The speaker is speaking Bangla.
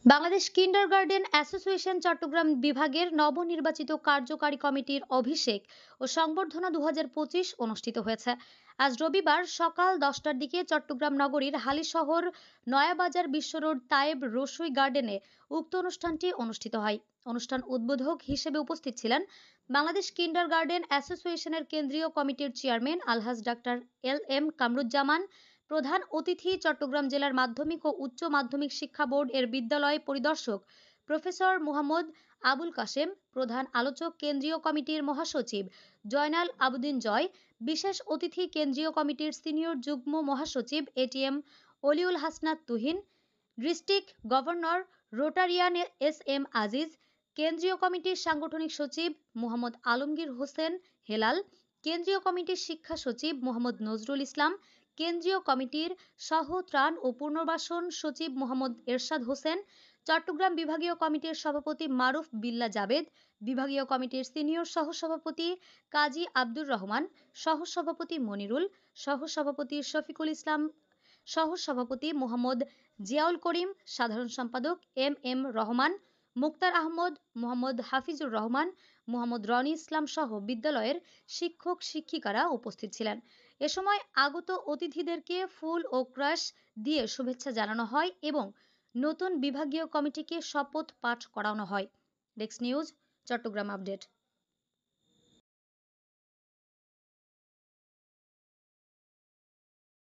বাংলাদেশ কিন্ডারগার্টেন অ্যাসোসিয়েশন চট্টগ্রাম বিভাগের নবনির্বাচিত কার্যকারী কমিটির অভিষেক ও সংবর্ধনা ২০২৫ অনুষ্ঠিত হয়েছে। আজ রবিবার সকাল ১০টার দিকে চট্টগ্রাম নগরীর হালিশহর নয়াবাজার বিশ্ব রোড তায়েব রসুই গার্ডেনে উক্ত অনুষ্ঠানটি অনুষ্ঠিত হয়। অনুষ্ঠান উদ্বোধক হিসেবে উপস্থিত ছিলেন বাংলাদেশ কিন্ডারগার্টেন অ্যাসোসিয়েশনের কেন্দ্রীয় কমিটির চেয়ারম্যান আলহাজ ডাক্তার LM কামরুজ্জামান। প্রধান অতিথি চট্টগ্রাম জেলার মাধ্যমিক ও উচ্চ মাধ্যমিক শিক্ষা বোর্ড এর বিদ্যালয় পরিদর্শক প্রফেসর মুহাম্মদ আবুল কাশেম। প্রধান আলোচক কেন্দ্রীয় কমিটির মহাসচিব জয়নাল আবেদীন জয়। বিশেষ অতিথি কেন্দ্রীয় কমিটির সিনিয়র যুগ্ম মহাসচিব ATM Oliul Hasnat Tuhin. District governor Rotarian SM Aziz. কেন্দ্রীয় কমিটির সাংগঠনিক সচিব মোহাম্মদ আলমগীর হোসেন হেলাল। কেন্দ্রীয় কমিটির শিক্ষা সচিব মোহাম্মদ নজরুল ইসলাম। কেন্দ্রীয় কমিটির সহ ত্রাণ ও পুনর্বাসন সচিব মোহাম্মদ এরশাদ হোসেন। চট্টগ্রাম বিভাগীয় কমিটির সভাপতি মারুফ বিল্লাহ জাবেদ। বিভাগীয় কমিটির সিনিয়র সহসভাপতি কাজী আব্দুর রহমান। সহসভাপতি মনিরুল। সহসভাপতি শফিকুল ইসলাম। সহসভাপতি মোহাম্মদ জিয়াউল করিম। সাধারণ সম্পাদক MM রহমান। মুক্তার আহমদ, মোহাম্মদ হাফিজুর রহমান, মোহাম্মদ রনি ইসলাম সহ বিদ্যালয়ের শিক্ষক শিক্ষিকারা উপস্থিত ছিলেন। এ সময় আগত অতিথিদেরকে ফুল ও ক্রাশ দিয়ে শুভেচ্ছা জানানো হয় এবং নতুন বিভাগীয় কমিটিকে শপথ পাঠ করানো হয়। Desk news, Chittagong update.